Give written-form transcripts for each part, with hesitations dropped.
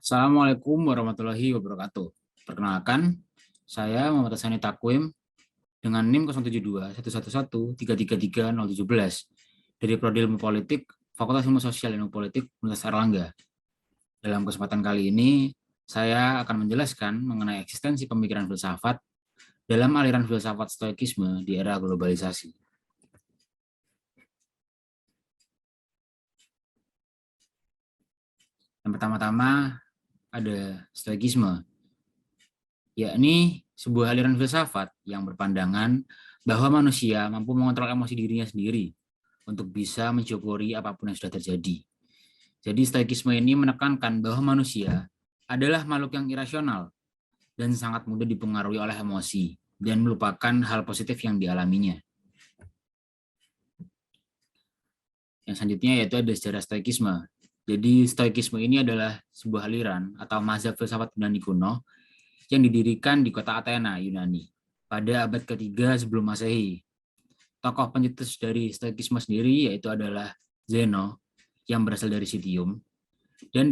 Assalamualaikum warahmatullahi wabarakatuh. Perkenalkan, saya Muhammad Hassani Takwim dengan NIM 072111333.017 dari Prodi Ilmu Politik, Fakultas Ilmu Sosial dan Ilmu Politik, Universitas Airlangga. Dalam kesempatan kali ini, saya akan menjelaskan mengenai eksistensi pemikiran filsafat dalam aliran filsafat stoikisme di era globalisasi. Yang pertama-tama ada stoikisme, yakni sebuah aliran filsafat yang berpandangan bahwa manusia mampu mengontrol emosi dirinya sendiri untuk bisa mensyukuri apapun yang sudah terjadi. Jadi stoikisme ini menekankan bahwa manusia adalah makhluk yang irasional dan sangat mudah dipengaruhi oleh emosi dan melupakan hal positif yang dialaminya. Yang selanjutnya yaitu ada sejarah stoikisme. Jadi stoikisme ini adalah sebuah aliran atau mazhab filsafat Yunani kuno yang didirikan di kota Athena, Yunani, pada abad ketiga sebelum Masehi. Tokoh pencetus dari stoikisme sendiri yaitu adalah Zeno yang berasal dari Citium, dan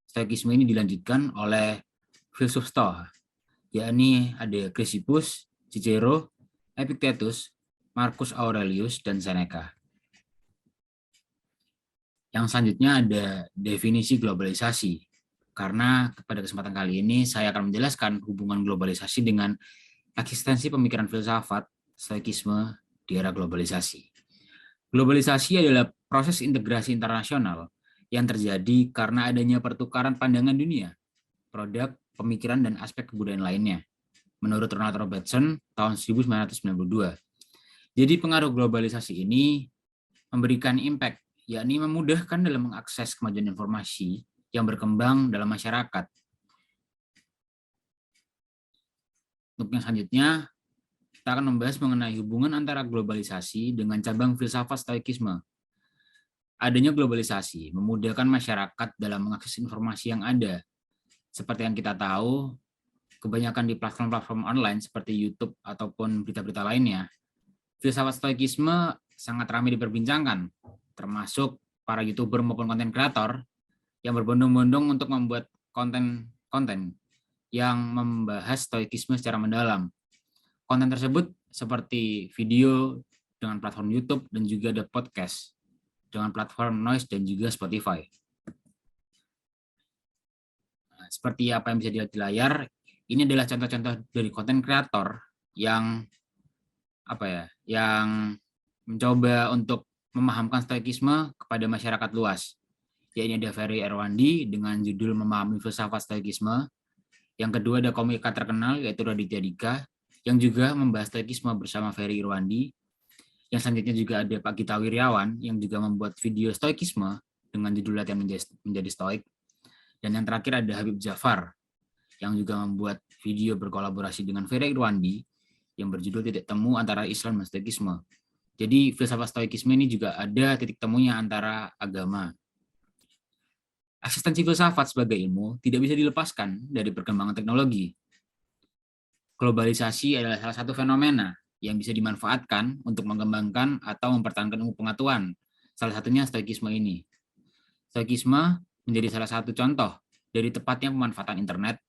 stoikisme ini dilanjutkan oleh filsuf Stoa, yakni ada Chrysippus, Cicero, Epictetus, Marcus Aurelius, dan Seneca. Yang selanjutnya ada definisi globalisasi. Karena pada kesempatan kali ini saya akan menjelaskan hubungan globalisasi dengan eksistensi pemikiran filsafat stoikisme di era globalisasi. Globalisasi adalah proses integrasi internasional yang terjadi karena adanya pertukaran pandangan dunia, produk, pemikiran, dan aspek kebudayaan lainnya. Menurut Ronald Robertson tahun 1992. Jadi pengaruh globalisasi ini memberikan impact, yakni memudahkan dalam mengakses kemajuan informasi yang berkembang dalam masyarakat. Untuk yang selanjutnya, kita akan membahas mengenai hubungan antara globalisasi dengan cabang filsafat stoikisme. Adanya globalisasi memudahkan masyarakat dalam mengakses informasi yang ada. Seperti yang kita tahu, kebanyakan di platform-platform online seperti YouTube ataupun berita-berita lainnya, filsafat stoikisme sangat ramai diperbincangkan, termasuk para YouTuber maupun konten kreator yang berbondong-bondong untuk membuat konten yang membahas stoikisme secara mendalam. Konten tersebut seperti video dengan platform YouTube dan juga ada podcast dengan platform Noise dan juga Spotify. Nah, seperti apa yang bisa dilihat di layar, ini adalah contoh-contoh dari konten kreator yang mencoba untuk memahamkan stoikisme kepada masyarakat luas. Yaitu ada Ferry Irwandi dengan judul Memahami Filsafat Stoikisme. Yang kedua ada komika terkenal yaitu Raditya Dika yang juga membahas stoikisme bersama Ferry Irwandi. Yang selanjutnya juga ada Pak Gita Wirjawan yang juga membuat video stoikisme dengan judul Latihan Menjadi Stoik. Dan yang terakhir ada Habib Jafar yang juga membuat video berkolaborasi dengan Ferry Irwandi yang berjudul Titik Temu Antara Islam dan Stoikisme. Jadi filsafat stoikisme ini juga ada titik temunya antara agama. Eksistensi filsafat sebagai ilmu tidak bisa dilepaskan dari perkembangan teknologi. Globalisasi adalah salah satu fenomena yang bisa dimanfaatkan untuk mengembangkan atau mempertahankan ilmu pengetahuan. Salah satunya stoikisme ini. Stoikisme menjadi salah satu contoh dari tepatnya pemanfaatan internet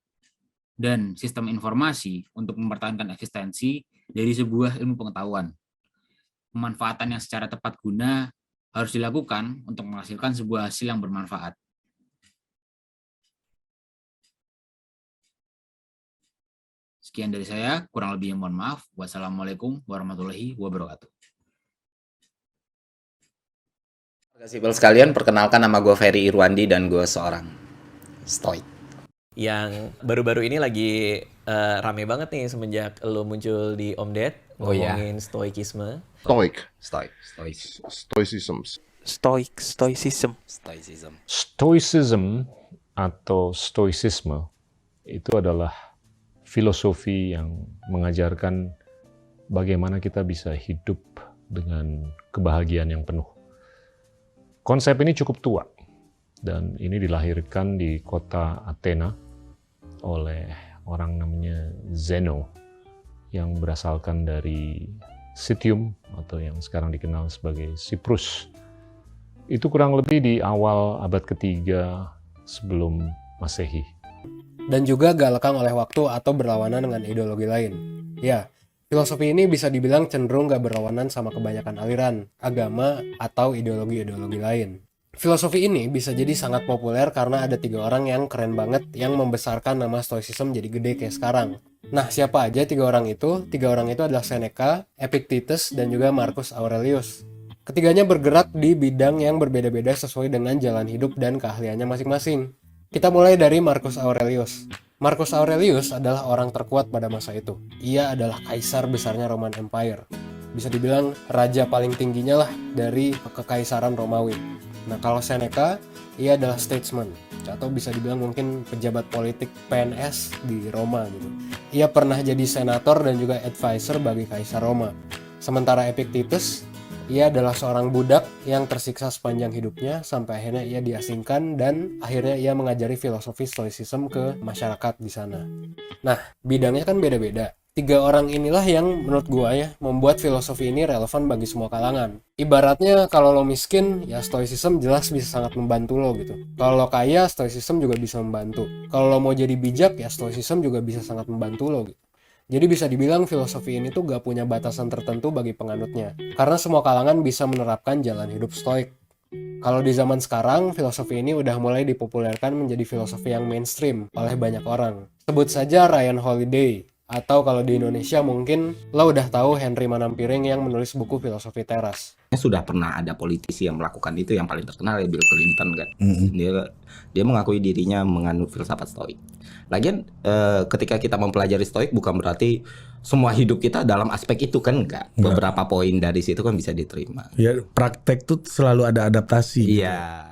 dan sistem informasi untuk mempertahankan eksistensi dari sebuah ilmu pengetahuan. Pemanfaatan yang secara tepat guna harus dilakukan untuk menghasilkan sebuah hasil yang bermanfaat. Sekian dari saya, kurang lebihnya mohon maaf. Wassalamualaikum warahmatullahi wabarakatuh. Terima kasih sekalian, perkenalkan nama gue Ferry Irwandi dan gue seorang stoik. Yang baru-baru ini lagi rame banget nih semenjak lo muncul di Om Ded ngomongin stoikisme. Stoicism atau stoicisme itu adalah filosofi yang mengajarkan bagaimana kita bisa hidup dengan kebahagiaan yang penuh. Konsep ini cukup tua dan ini dilahirkan di kota Athena oleh orang namanya Zeno yang berasalkan dari Citium atau yang sekarang dikenal sebagai Cyprus. Itu kurang lebih di awal abad ketiga sebelum Masehi. Dan juga gak lekang oleh waktu atau berlawanan dengan ideologi lain. Ya, filosofi ini bisa dibilang cenderung gak berlawanan sama kebanyakan aliran, agama, atau ideologi-ideologi lain. Filosofi ini bisa jadi sangat populer karena ada 3 orang yang keren banget yang membesarkan nama Stoicism jadi gede kayak sekarang. Nah, siapa aja 3 orang itu? 3 orang itu adalah Seneca, Epictetus, dan juga Marcus Aurelius. Ketiganya bergerak di bidang yang berbeda-beda sesuai dengan jalan hidup dan keahliannya masing-masing. Kita mulai dari Marcus Aurelius. Marcus Aurelius adalah orang terkuat pada masa itu. Ia adalah kaisar besarnya Roman Empire. Bisa dibilang raja paling tingginya lah dari kekaisaran Romawi. Nah, kalau Seneca, ia adalah statesman, atau bisa dibilang mungkin pejabat politik PNS di Roma gitu. Ia pernah jadi senator dan juga advisor bagi Kaisar Roma. Sementara Epictetus, ia adalah seorang budak yang tersiksa sepanjang hidupnya sampai akhirnya ia diasingkan dan akhirnya ia mengajari filosofi Stoicism ke masyarakat di sana. Nah, bidangnya kan beda-beda. 3 orang inilah yang menurut gua ya membuat filosofi ini relevan bagi semua kalangan. Ibaratnya kalau lo miskin, ya Stoicism jelas bisa sangat membantu lo gitu. Kalau lo kaya, Stoicism juga bisa membantu. Kalau lo mau jadi bijak, ya Stoicism juga bisa sangat membantu lo gitu. Jadi bisa dibilang filosofi ini tuh gak punya batasan tertentu bagi penganutnya. Karena semua kalangan bisa menerapkan jalan hidup stoik. Kalau di zaman sekarang, filosofi ini udah mulai dipopulerkan menjadi filosofi yang mainstream oleh banyak orang. Sebut saja Ryan Holiday. Atau kalau di Indonesia mungkin lo udah tahu Henry Manampiring yang menulis buku Filosofi Teras. Sudah pernah ada politisi yang melakukan itu, yang paling terkenal ya Bill Clinton kan. Dia mengakui dirinya menganut filsafat stoik. Lagian ketika kita mempelajari stoik bukan berarti semua hidup kita dalam aspek itu kan, enggak. Beberapa poin dari situ kan bisa diterima. Ya, praktek tuh selalu ada adaptasi. Iya.